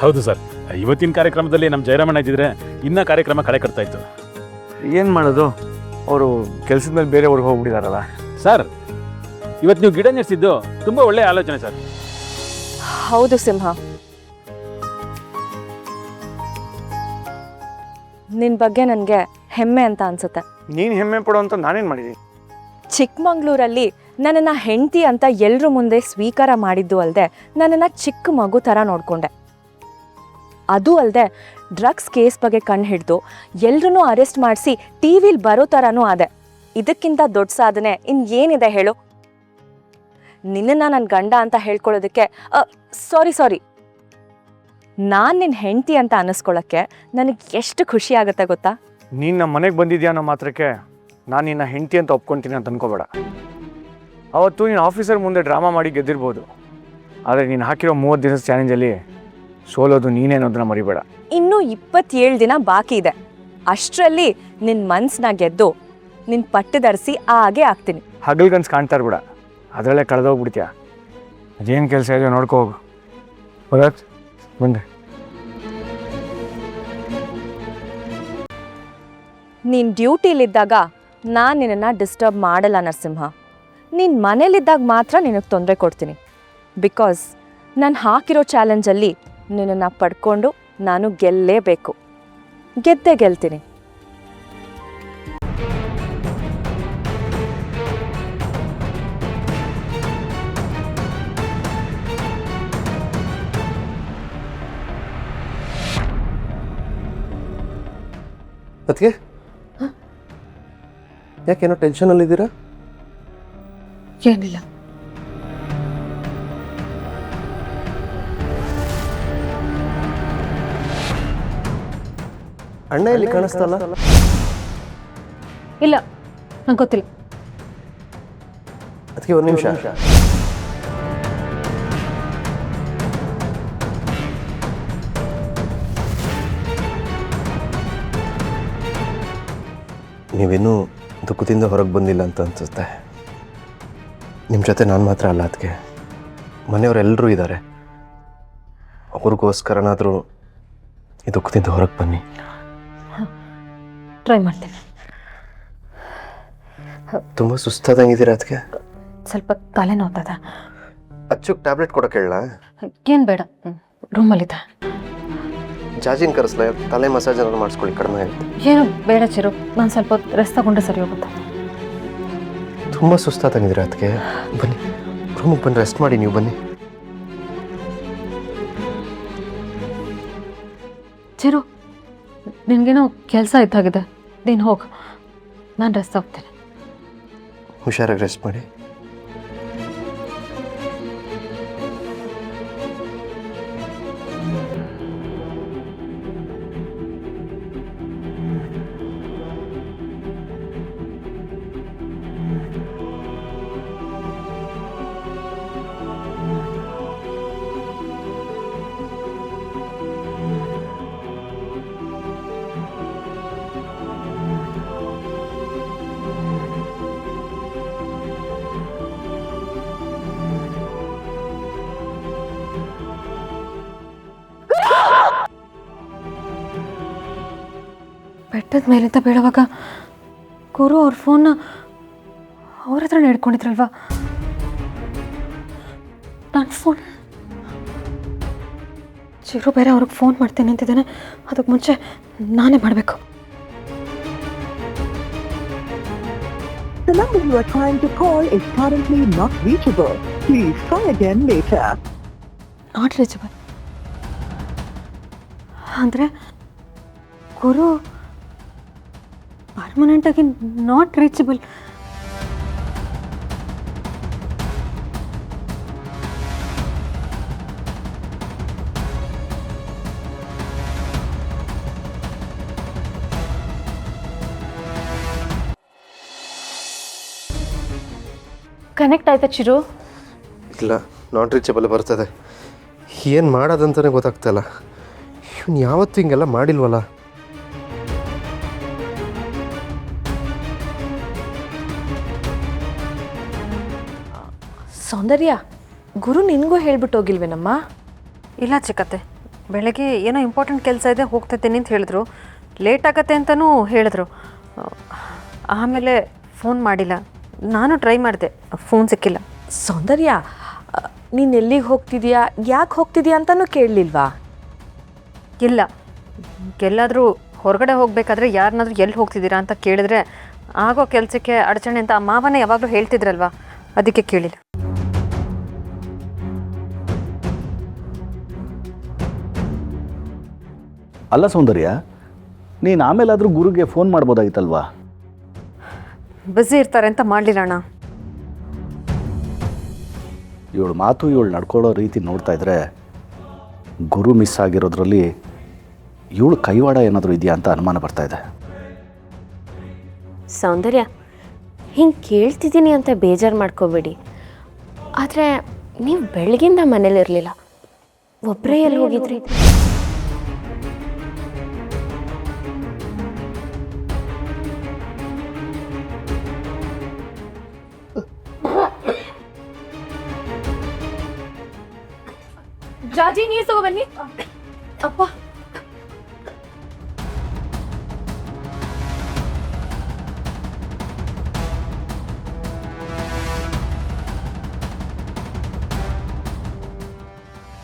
ಹೌದು ಸರ್, ಇವತ್ತಿನ ಕಾರ್ಯಕ್ರಮದಲ್ಲಿ ನಮ್ಮ ಜಯರಾಮಣ್ಣ ಇದ್ದಿದ್ರೆ ಇನ್ನೂ ಕಾರ್ಯಕ್ರಮ ಕಳೆ ಕಟ್ತಾ ಇತ್ತು. ಏನು ಮಾಡೋದು, ಅವರು ಕೆಲಸದ ಮೇಲೆ ಬೇರೆ ಊರಿಗೆ ಹೋಗ್ಬಿಟ್ಟಿದಾರಲ್ಲ. ಸರ್, ಇವತ್ತು ನೀವು ಗಿಡ ನೆಡ್ಸಿದ್ದು ತುಂಬ ಒಳ್ಳೆಯ ಆಲೋಚನೆ ಸರ್. ಹೌದು ಸಿಂಹ, ನಿನ್ನ ಬಗ್ಗೆ ನನಗೆ ಹೆಮ್ಮೆ ಅಂತ ಅನ್ಸುತ್ತೆ. ನೀನು ಹೆಮ್ಮೆ ಪಡೋ ಅಂತ ನಾನೇನು ಮಾಡಿದ್ದೀನಿ? ಚಿಕ್ಕಮಂಗ್ಳೂರಲ್ಲಿ ನನ್ನನ್ನು ಹೆಂಡತಿ ಅಂತ ಎಲ್ಲರ ಮುಂದೆ ಸ್ವೀಕಾರ ಮಾಡಿದ್ದು ಅಲ್ಲದೆ ನನ್ನನ್ನು ಚಿಕ್ಕ ಮಗು ಥರ ನೋಡಿಕೊಂಡೆ. ಅದು ಅಲ್ಲದೆ ಡ್ರಗ್ಸ್ ಕೇಸ್ ಬಗ್ಗೆ ಕಣ್ಣು ಹಿಡಿದು ಎಲ್ಲರೂ ಅರೆಸ್ಟ್ ಮಾಡಿಸಿ ಟಿ ವಿಲಿ ಬರೋ ಥರನೂ ಆದೆ. ಇದಕ್ಕಿಂತ ದೊಡ್ಡ ಸಾಧನೆ ಇನ್ನೇನಿದೆ ಹೇಳು? ನಿನ್ನನ್ನು ನನ್ನ ಗಂಡ ಅಂತ ಹೇಳ್ಕೊಳ್ಳೋದಕ್ಕೆ ಸಾರಿ ನಾನು ನಿನ್ನ ಹೆಂಡತಿ ಅಂತ ಅನ್ನಿಸ್ಕೊಳ್ಳೋಕ್ಕೆ ನನಗೆ ಎಷ್ಟು ಖುಷಿ ಆಗುತ್ತೆ ಗೊತ್ತಾ? ನೀನು ನಮ್ಮ ಮನೆಗೆ ಬಂದಿದ್ಯಾ ಅನ್ನೋ ಮಾತ್ರಕ್ಕೆ ನಾನು ನಿನ್ನ ಹೆಂಡತಿ ಅಂತ ಒಪ್ಕೊತೀನಿ ಅಂತ ಅನ್ಕೋಬೇಡ. ಅವತ್ತು ನೀನು ಆಫೀಸರ್ ಮುಂದೆ ಡ್ರಾಮಾ ಮಾಡಿ ಗೆದ್ದಿರ್ಬೋದು, ಆದರೆ ನೀನು ಹಾಕಿರೋ 30 ದಿವಸ ಚಾಲೆಂಜಲ್ಲಿ ಸೋಲೋದು ನೀನೇ ಅನ್ನೋದನ್ನ ಮರಿಬೇಡ. ಇನ್ನೂ 27 ದಿನ ಬಾಕಿ ಇದೆ. ಅಷ್ಟರಲ್ಲಿ ನಿನ್ನ ಮನಸ್ಸನ್ನ ಗೆದ್ದು ನಿನ್ನ ಪಟ್ಟದರ್ಸಿ ಹಾಗೆ ಆಗ್ತೀನಿ. ಹಗಲ್ಗನ್ಸ್ ಕಾಣ್ತಾ ಇರ್ಬೇಡ, ಅದರಲ್ಲೇ ಕಳೆದೋಗ್ಬಿಡ್ತೀಯ. ಅದೇನು ಕೆಲಸ ಇದೆಯೋ ನೋಡ್ಕೋ ಹೋಗು. ಭರತ್ ಬಂದೆ. ನೀನು ಡ್ಯೂಟಿಲಿದ್ದಾಗ ನಾನು ನಿನ್ನನ್ನು ಡಿಸ್ಟರ್ಬ್ ಮಾಡಲ್ಲ ನರಸಿಂಹ. ನೀನು ಮನೇಲಿದ್ದಾಗ ಮಾತ್ರ ನಿನಗೆ ತೊಂದರೆ ಕೊಡ್ತೀನಿ. ಬಿಕಾಸ್ ನಾನು ಹಾಕಿರೋ ಚಾಲೆಂಜಲ್ಲಿ ನಿನ್ನನ್ನು ಪಡ್ಕೊಂಡು ನಾನು ಗೆಲ್ಲೇಬೇಕು. ಗೆದ್ದೇ ಗೆಲ್ತೀನಿ. ಅದಕ್ಕೆ ಯಾಕೇನೋ ಟೆನ್ಷನಲ್ಲಿದ್ದೀರಾ? ಏನಿಲ್ಲ. ಅಣ್ಣ ಇಲ್ಲಿ ಕಾಣಿಸ್ತಲ್ಲ? ಇಲ್ಲ, ನಂಗೆ ಗೊತ್ತಿಲ್ಲ. ಅದಕ್ಕೆ ಒಂದು ನಿಮಿಷ. ನೀವೇನೂ ದುಃಖದಿಂದ ಹೊರಗೆ ಬಂದಿಲ್ಲ ಅಂತ ಅನಿಸುತ್ತೆ. ನಿಮ್ಮ ಜೊತೆ ನಾನು ಮಾತ್ರ ಅಲ್ಲ, ಅದಕ್ಕೆ ಮನೆಯವರೆಲ್ಲರೂ ಇದ್ದಾರೆ. ಅವ್ರಿಗೋಸ್ಕರನಾದರೂ ಈ ದುಃಖದಿಂದ ಹೊರಗೆ ಬನ್ನಿ. ಟ್ರೈ ಮಾಡ್ತೀನಿ. ತುಂಬ ಸುಸ್ತಾದಂಗಿದ್ದೀರಾ? ಅದಕ್ಕೆ ಸ್ವಲ್ಪ ತಲೆ ನೋವ್ತದ. ಅಚ್ಚುಕ್ ಟ್ಯಾಬ್ಲೆಟ್ ಕೊಡೋಕೆ ಹೇಳ? ಏನು ಬೇಡ, ರೂಮಲ್ಲಿದೆ. ಜಾಜಿನ ಕರೆಸ್ಲ, ತಲೆ ಮಸಾಜ್ ಏನಾದ್ರು ಮಾಡಿಸ್ಕೊಳ್ಳಿ, ಕಡಿಮೆ ಆಗುತ್ತೆ. ಏನು ಬೇಡ ಚಿರು, ನಾನು ಸ್ವಲ್ಪ ಹೊತ್ತು ರೆಸ್ಟ್ ತಗೊಂಡ್ರೆ ಸರಿ ಹೋಗುತ್ತೆ. ತುಂಬ ಸುಸ್ತಾದಂಗಿದ್ದೀರಾ? ಅದಕ್ಕೆ ಬನ್ನಿ, ರೂಮಿಗೆ ಬಂದು ರೆಸ್ಟ್ ಮಾಡಿ. ನೀವು ಬನ್ನಿ. ಚಿರು, ನಿನಗೇನೋ ಕೆಲಸ ಇದ್ದಾಗಿದೆ, ನೀನು ಹೋಗು. ನಾನು ರೆಸ್ಟ್ ತಗೋತೀನಿ. ಹುಷಾರಾಗಿ ರೆಸ್ಟ್ ಮಾಡಿ. ಬೆಟ್ಟದ ಮೇಲಿಂದ ಬೀಳುವಾಗ ಗುರು ಅವ್ರ ಫೋನ್ನ ಅವ್ರ ಹತ್ರನೇ ಹಿಡ್ಕೊಂಡಿದ್ರಲ್ವಾ? ನನ್ನ ಫೋನ್. ಚಿರು ಬೇರೆ ಅವ್ರಿಗೆ ಫೋನ್ ಮಾಡ್ತೀನಿ ಅಂತಿದ್ದಾನೆ. ಅದಕ್ಕೆ ಮುಂಚೆ ನಾನೇ ಮಾಡಬೇಕು. The number you are trying to call is currently not reachable. Please try again later. Not reachable ಅಂದರೆ ಗುರು ಪರ್ಮನೆಂಟಾಗಿ ನಾಟ್ ರೀಚಬಲ್. ಕನೆಕ್ಟ್ ಆಯ್ತಾ ಚಿರು? ಇಲ್ಲ, ನಾಟ್ ರೀಚಬಲ್ ಬರ್ತದೆ. ಏನು ಮಾಡೋದಂತಲೇ ಗೊತ್ತಾಗ್ತಾಯಿಲ್ಲ. ಇವ್ನು ಯಾವತ್ತೂ ಹಿಂಗೆಲ್ಲ ಮಾಡಿಲ್ವಲ್ಲ. ಸೌಂದರ್ಯ, ಗುರು ನಿನಗೂ ಹೇಳ್ಬಿಟ್ಟು ಹೋಗಿಲ್ವೇನಮ್ಮ? ಇಲ್ಲ ಚಿಕ್ಕತ್ತೆ, ಬೆಳಗ್ಗೆ ಏನೋ ಇಂಪಾರ್ಟೆಂಟ್ ಕೆಲಸ ಇದೆ ಹೋಗ್ತಿದ್ದೀನಿ ಅಂತ ಹೇಳಿದ್ರು. ಲೇಟ್ ಆಗತ್ತೆ ಅಂತಲೂ ಹೇಳಿದ್ರು. ಆಮೇಲೆ ಫೋನ್ ಮಾಡಿಲ್ಲ. ನಾನು ಟ್ರೈ ಮಾಡಿದೆ, ಫೋನ್ ಸಿಕ್ಕಿಲ್ಲ. ಸೌಂದರ್ಯ, ನೀನು ಎಲ್ಲಿಗೆ ಹೋಗ್ತಿದ್ಯಾ, ಯಾಕೆ ಹೋಗ್ತಿದ್ಯಾ ಅಂತಲೂ ಕೇಳಲಿಲ್ವಾ? ಇಲ್ಲ, ಎಲ್ಲಾದರೂ ಹೊರಗಡೆ ಹೋಗಬೇಕಾದ್ರೆ ಯಾರನ್ನಾದ್ರೂ ಎಲ್ಲಿ ಹೋಗ್ತಿದ್ದೀರಾ ಅಂತ ಕೇಳಿದ್ರೆ ಆಗೋ ಕೆಲಸಕ್ಕೆ ಅಡಚಣೆ ಅಂತ ಮಾವನೇ ಯಾವಾಗಲೂ ಹೇಳ್ತಿದ್ರಲ್ವಾ, ಅದಕ್ಕೆ ಕೇಳಿಲ್ಲ. ಅಲ್ಲ ಸೌಂದರ್ಯ, ನೀನು ಆಮೇಲಾದರೂ ಗುರುಗೆ ಫೋನ್ ಮಾಡ್ಬೋದಾಗಿತ್ತಲ್ವಾ? ಬ್ಯುಸಿ ಇರ್ತಾರೆ ಅಂತ ಮಾಡಲಿಲ್ಲ ಅಣ್ಣ. ಇವಳು ಮಾತು ಇವಳು ನಡ್ಕೊಳ್ಳೋ ರೀತಿ ನೋಡ್ತಾ ಇದ್ರೆ ಗುರು ಮಿಸ್ ಆಗಿರೋದ್ರಲ್ಲಿ ಇವಳು ಕೈವಾಡ ಏನಾದರೂ ಇದೆಯಾ ಅಂತ ಅನುಮಾನ ಬರ್ತಾ ಇದೆ. ಸೌಂದರ್ಯ, ಹಿಂಗೆ ಕೇಳ್ತಿದ್ದೀನಿ ಅಂತ ಬೇಜಾರು ಮಾಡ್ಕೋಬೇಡಿ. ಆದರೆ ನೀವು ಬೆಳಗಿಂದ ಮನೇಲಿರಲಿಲ್ಲ, ಒಬ್ಬರೇ ಎಲ್ಲಿ ಹೋಗಿದ್ರಿ? ಜಾಜಿ, ನೀರು ತಗೊಬನ್ನಿ. ಅಪ್ಪ,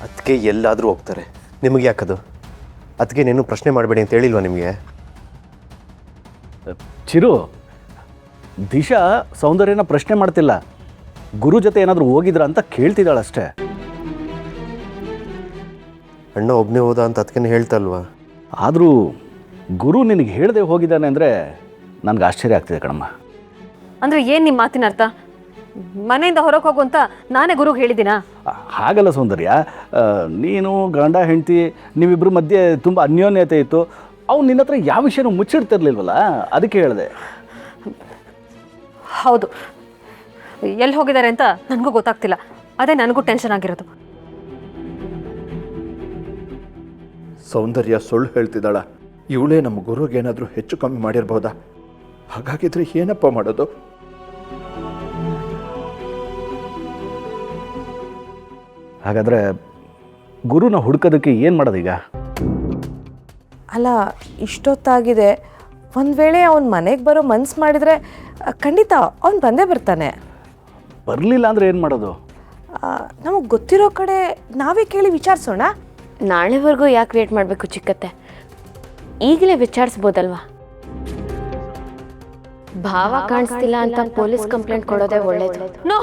ಅದಕ್ಕೆ ಎಲ್ಲಾದರೂ ಹೋಗ್ತಾರೆ, ನಿಮಗೆ ಯಾಕದು? ಅದಕ್ಕೆ ನೀನು ಪ್ರಶ್ನೆ ಮಾಡಬೇಡಿ ಅಂತ ಹೇಳಿಲ್ವಾ ನಿಮಗೆ? ಚಿರು, ದಿಶಾ ಸೌಂದರ್ಯನ ಪ್ರಶ್ನೆ ಮಾಡ್ತಿಲ್ಲ, ಗುರು ಜೊತೆ ಏನಾದರೂ ಹೋಗಿದ್ರ ಅಂತ ಕೇಳ್ತಿದ್ದಾಳಷ್ಟೇ. ಅಣ್ಣ ಒಬ್ಬನೇ ಹೋದ ಅಂತ ಅದಕ್ಕೆ ಹೇಳ್ತಲ್ವಾ? ಆದರೂ ಗುರು ನಿನಗೆ ಹೇಳದೆ ಹೋಗಿದ್ದಾನೆ ಅಂದರೆ ನನಗೆ ಆಶ್ಚರ್ಯ ಆಗ್ತಿದೆ ಕಣಮ್ಮ. ಅಂದರೆ ಏನು ನಿಮ್ಮ ಮಾತಿನ ಅರ್ಥ? ಮನೆಯಿಂದ ಹೊರಗೆ ಹೋಗು ಅಂತ ನಾನೇ ಗುರುಗೆ ಹೇಳಿದ್ದೀನಾ? ಹಾಗಲ್ಲ ಸೌಂದರ್ಯ, ನೀನು ಗಂಡ ಹೆಂಡತಿ ನೀವಿಬ್ಬರ ಮಧ್ಯೆ ತುಂಬ ಅನ್ಯೋನ್ಯತೆ ಇತ್ತು. ಅವ್ನು ನಿನ್ನ ಹತ್ರ ಯಾವ ವಿಷಯನೂ ಮುಚ್ಚಿಡ್ತಿರ್ಲಿಲ್ವಲ್ಲ, ಅದಕ್ಕೆ ಹೇಳಿದೆ. ಹೌದು, ಎಲ್ಲಿ ಹೋಗಿದ್ದಾರೆ ಅಂತ ನನಗೂ ಗೊತ್ತಾಗ್ತಿಲ್ಲ. ಅದೇ ನನಗೂ ಟೆನ್ಷನ್ ಆಗಿರೋದು. ಸೌಂದರ್ಯ ಸುಳ್ಳು ಹೇಳ್ತಿದ್ದಾಳ. ಇವಳೇ ನಮ್ಮ ಗುರುಗೇನಾದರೂ ಹೆಚ್ಚು ಕಮ್ಮಿ ಮಾಡಿರ್ಬೋದಾ? ಹಾಗಾಗಿದ್ರೆ ಏನಪ್ಪ ಮಾಡೋದು? ಹಾಗಾದರೆ ಗುರುನ ಹುಡ್ಕೋದಕ್ಕೆ ಏನು ಮಾಡೋದೀಗ? ಅಲ್ಲ, ಇಷ್ಟೊತ್ತಾಗಿದೆ. ಒಂದು ವೇಳೆ ಅವ್ನು ಮನೆಗೆ ಬರೋ ಮನ್ಸು ಮಾಡಿದರೆ ಖಂಡಿತ ಅವ್ನು ಬಂದೇ ಬರ್ತಾನೆ. ಬರಲಿಲ್ಲ ಅಂದರೆ ಏನು ಮಾಡೋದು? ನಮಗೆ ಗೊತ್ತಿರೋ ಕಡೆ ನಾವೇ ಕೇಳಿ ವಿಚಾರಿಸೋಣ. ನಾಳೆವರೆಗೂ ಯಾಕೆ ವೇಟ್ ಮಾಡಬೇಕು ಚಿಕ್ಕತ್ತೆ? ಈಗಲೇ ವಿಚಾರಿಸ್ಬೋದಲ್ವಾ? ಭಾವ ಕಾಣಿಸ್ತಿಲ್ಲ ಅಂತ ಪೊಲೀಸ್ ಕಂಪ್ಲೇಂಟ್ ಕೊಡೋದೇ ಒಳ್ಳೇದು. ನೋ